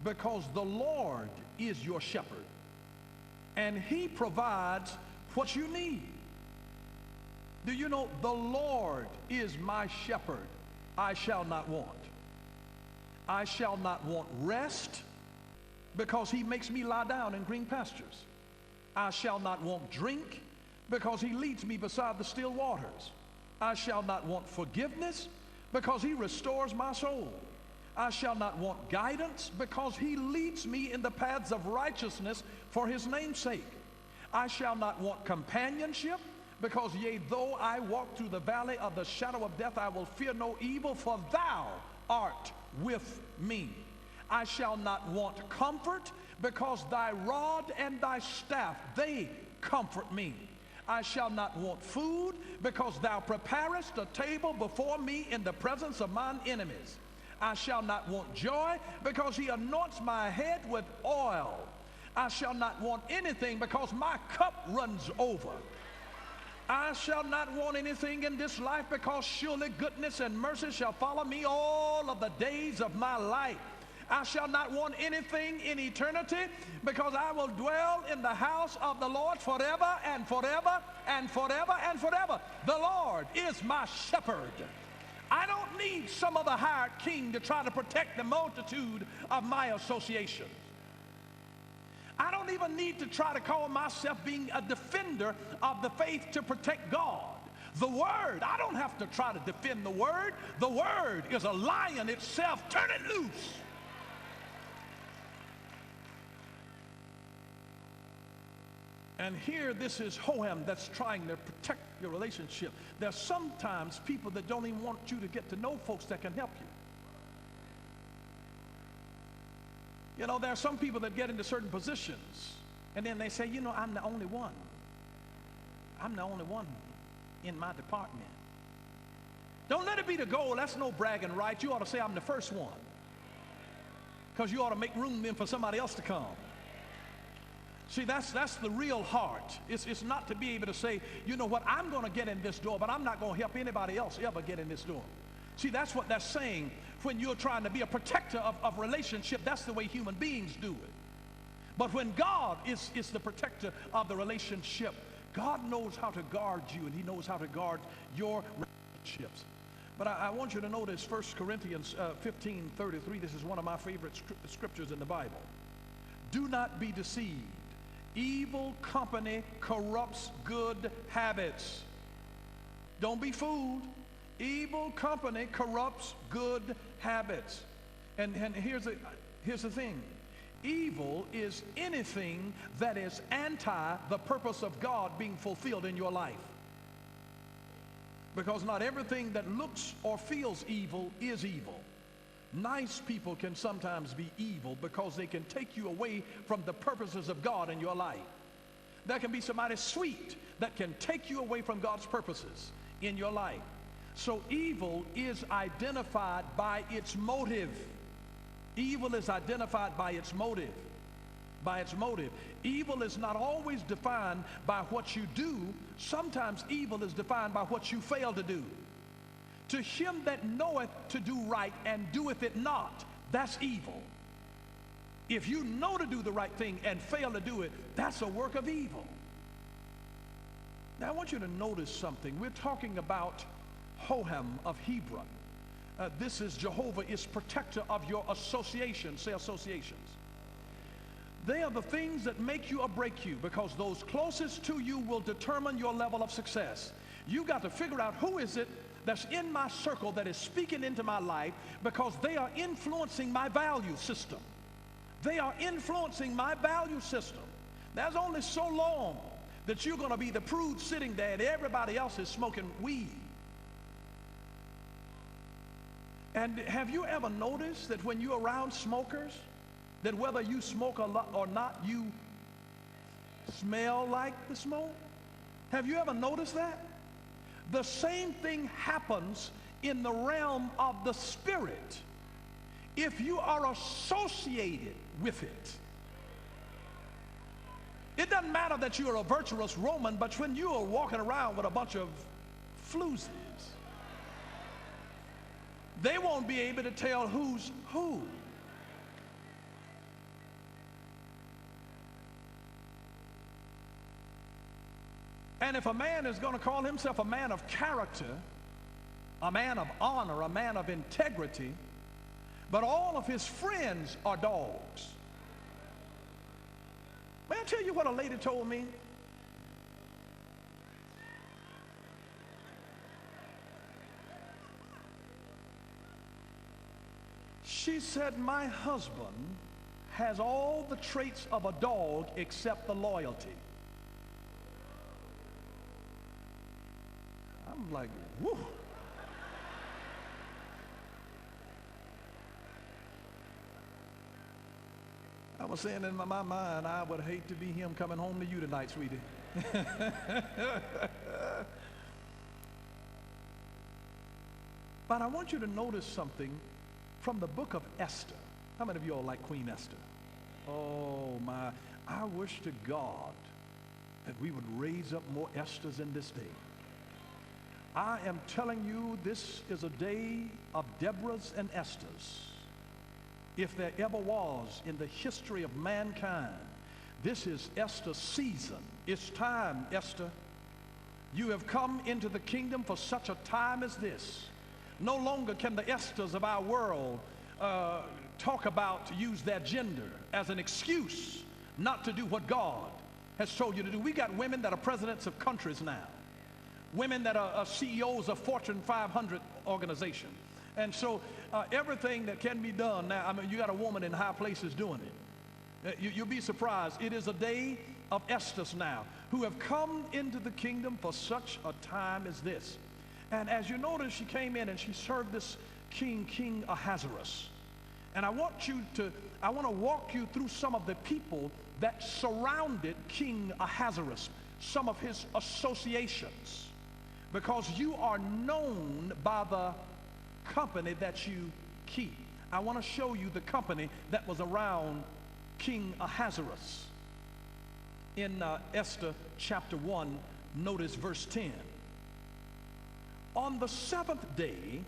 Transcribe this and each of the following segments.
Because the Lord is your shepherd, and he provides what you need. Do you know the Lord is my shepherd? I shall not want. I shall not want rest, because he makes me lie down in green pastures. I shall not want drink, because he leads me beside the still waters. I shall not want forgiveness, because he restores my soul. I shall not want guidance, because he leads me in the paths of righteousness for his name's sake. I shall not want companionship, because yea, though I walk through the valley of the shadow of death, I will fear no evil, for thou art with me. I shall not want comfort, because thy rod and thy staff, they comfort me. I shall not want food, because thou preparest a table before me in the presence of mine enemies. I shall not want joy, because he anoints my head with oil. I shall not want anything, because my cup runs over. I shall not want anything in this life, because surely goodness and mercy shall follow me all of the days of my life. I shall not want anything in eternity, because I will dwell in the house of the Lord forever and forever and forever and forever. The Lord is my shepherd. I don't need some other hired king to try to protect the multitude of my associations. I don't even need to try to call myself being a defender of the faith to protect God. The Word, I don't have to try to defend the Word. The Word is a lion itself. Turn it loose. And here, this is Hohem that's trying to protect your relationship. There's sometimes people that don't even want you to get to know folks that can help you. You know, there are some people that get into certain positions, and then they say, you know, I'm the only one. I'm the only one in my department. Don't let it be the goal. That's no bragging right. You ought to say, I'm the first one. Because you ought to make room then for somebody else to come. See, that's the real heart. It's not to be able to say, you know what, I'm going to get in this door, but I'm not going to help anybody else ever get in this door. See, that's what that's saying when you're trying to be a protector of relationship. That's the way human beings do it. But when God is the protector of the relationship, God knows how to guard you, and he knows how to guard your relationships. But I want you to notice 1 Corinthians 15:33. This is one of my favorite scriptures in the Bible. Do not be deceived. Evil company corrupts good habits. Don't be fooled. Evil company corrupts good habits. And here's the thing. Evil is anything that is anti the purpose of God being fulfilled in your life. Because not everything that looks or feels evil is evil. Nice people can sometimes be evil because they can take you away from the purposes of God in your life. There can be somebody sweet that can take you away from God's purposes in your life. So evil is identified by its motive. Evil is identified by its motive. By its motive. Evil is not always defined by what you do. Sometimes evil is defined by what you fail to do. To him that knoweth to do right and doeth it not, that's evil. If you know to do the right thing and fail to do it, that's a work of evil. Now I want you to notice something. We're talking about Hohem of Hebron. This is Jehovah is protector of your associations. Say associations. They are the things that make you or break you, because those closest to you will determine your level of success. You got to figure out who is it that's in my circle that is speaking into my life, because they are influencing my value system. They are influencing my value system. There's only so long that you're going to be the prude sitting there and everybody else is smoking weed. And have you ever noticed that when you're around smokers, that whether you smoke a lot or not, you smell like the smoke? Have you ever noticed that? The same thing happens in the realm of the spirit if you are associated with it. It doesn't matter that you're a virtuous Roman, but when you are walking around with a bunch of floozies, they won't be able to tell who's who. And if a man is going to call himself a man of character, a man of honor, a man of integrity, but all of his friends are dogs. May I tell you what a lady told me? She said, my husband has all the traits of a dog except the loyalty. I'm like, whoo. I was saying in my mind, I would hate to be him coming home to you tonight, sweetie. But I want you to notice something from the book of Esther. How many of you all like Queen Esther? Oh my, I wish to God that we would raise up more Esthers in this day. I am telling you, this is a day of Deborahs and Esthers. If there ever was in the history of mankind, this is Esther's season. It's time, Esther. You have come into the kingdom for such a time as this. No longer can the Esthers of our world talk about, to use their gender as an excuse not to do what God has told you to do. We got women that are presidents of countries now. Women that are CEOs of Fortune 500 organizations. And so everything that can be done now, I mean, you got a woman in high places doing it. You'll be surprised. It is a day of Esthers now, who have come into the kingdom for such a time as this. And as you notice, she came in and she served this King Ahasuerus. And I want to walk you through some of the people that surrounded King Ahasuerus, some of his associations, because you are known by the company that you keep. I want to show you the company that was around King Ahasuerus. In Esther chapter 1, notice verse 10. On the 7th day,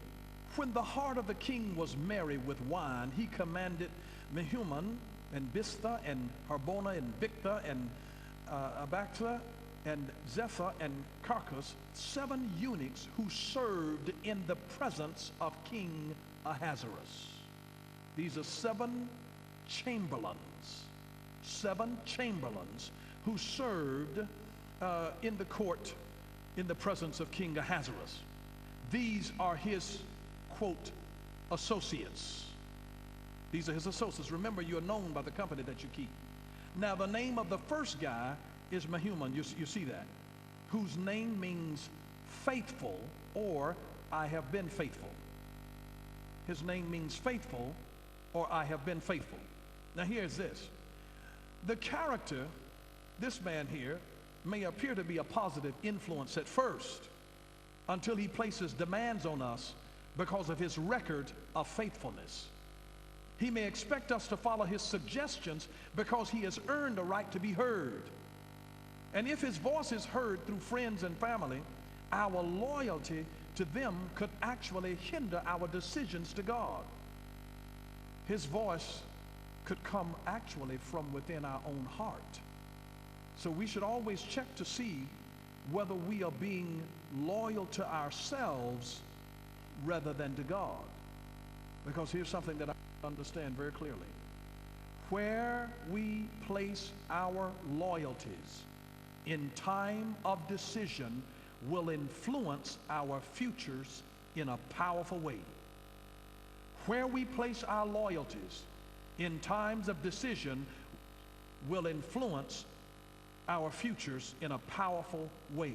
when the heart of the king was merry with wine, he commanded Mehuman and Biztha and Harbona and Bigtha and Abagtha and Zephyr and Carcass, 7 eunuchs who served in the presence of King Ahasuerus. These are 7 chamberlains who served in the court in the presence of King Ahasuerus. These are his, quote, associates. These are his associates. Remember, you're known by the company that you keep. Now, the name of the first guy is Mehuman. You see that? Whose name means faithful, or I have been faithful. His name means faithful, or I have been faithful. Now, here's this. The character, this man here, may appear to be a positive influence at first, until he places demands on us because of his record of faithfulness. He may expect us to follow his suggestions because he has earned a right to be heard. And if his voice is heard through friends and family, our loyalty to them could actually hinder our decisions to God. His voice could come actually from within our own heart. So we should always check to see whether we are being loyal to ourselves rather than to God. Because here's something that I understand very clearly. Where we place our loyalties in time of decision will influence our futures in a powerful way. Where we place our loyalties in times of decision will influence our futures in a powerful way.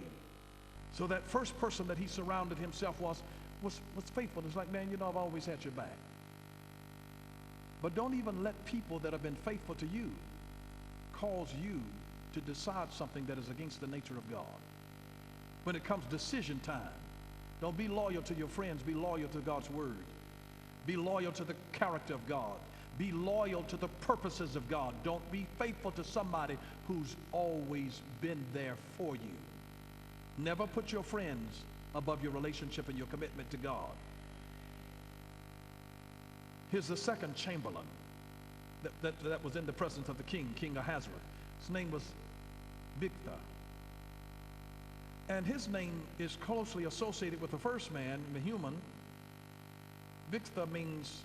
So that first person that he surrounded himself was faithful. It's like, man, you know, I've always had your back. But don't even let people that have been faithful to you cause you to decide something that is against the nature of God. When it comes decision time, don't be loyal to your friends. Be loyal to God's word. Be loyal to the character of God. Be loyal to the purposes of God. Don't be faithful to somebody who's always been there for you. Never put your friends above your relationship and your commitment to God. Here's the second chamberlain that was in the presence of the king, King Ahasuerus. His name was Bigtha. And his name is closely associated with the first man, the human. Victor means,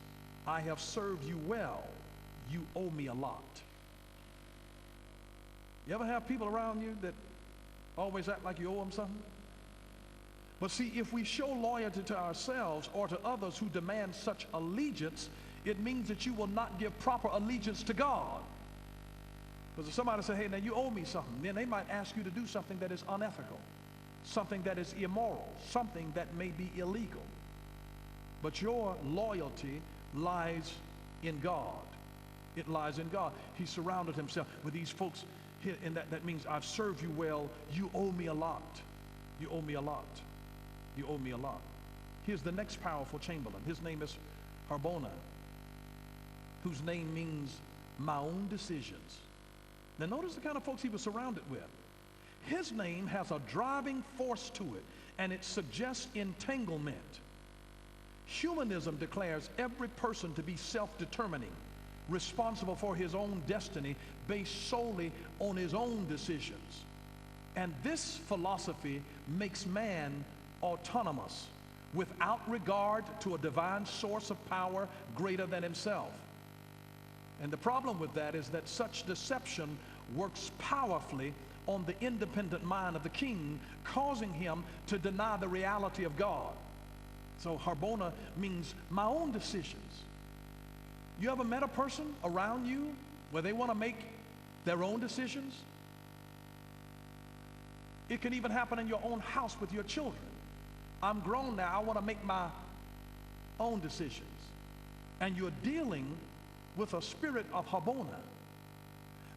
I have served you well. You owe me a lot. You ever have people around you that always act like you owe them something? But see, if we show loyalty to ourselves or to others who demand such allegiance, it means that you will not give proper allegiance to God. Because if somebody says, hey, now you owe me something, then they might ask you to do something that is unethical, something that is immoral, something that may be illegal. But your loyalty lies in God. It lies in God. He surrounded himself with these folks, and that means I've served you well. You owe me a lot. You owe me a lot. You owe me a lot. Here's the next powerful chamberlain. His name is Harbona, whose name means my own decisions. Now notice the kind of folks he was surrounded with. His name has a driving force to it, and it suggests entanglement. Humanism declares every person to be self-determining, responsible for his own destiny, based solely on his own decisions. And this philosophy makes man autonomous, without regard to a divine source of power greater than himself. And the problem with that is that such deception works powerfully on the independent mind of the king, causing him to deny the reality of God. So Harbona means my own decisions. You ever met a person around you where they want to make their own decisions? It can even happen in your own house with your children. I'm grown now, I want to make my own decisions. And you're dealing with a spirit of Harbona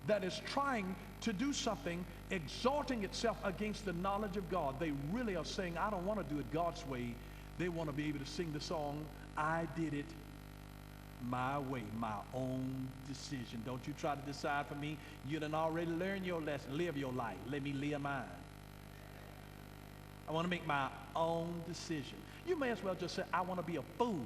that is trying to do something, exalting itself against the knowledge of God. They really are saying, I don't want to do it God's way. They want to be able to sing the song, I did it my way, my own decision. Don't you try to decide for me. You done already learned your lesson. Live your life. Let me live mine. I want to make my own decision. You may as well just say, I want to be a fool.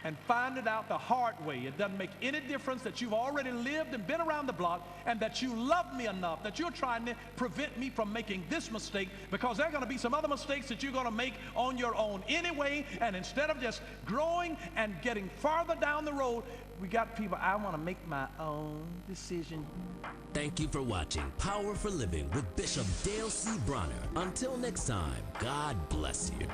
And find it out the hard way. It doesn't make any difference that you've already lived and been around the block, and that you love me enough that you're trying to prevent me from making this mistake, because there are going to be some other mistakes that you're going to make on your own anyway. And instead of just growing and getting farther down the road, we got people, I want to make my own decision. Thank you for watching Power for Living with Bishop Dale C.Bronner. Until next time, God bless you.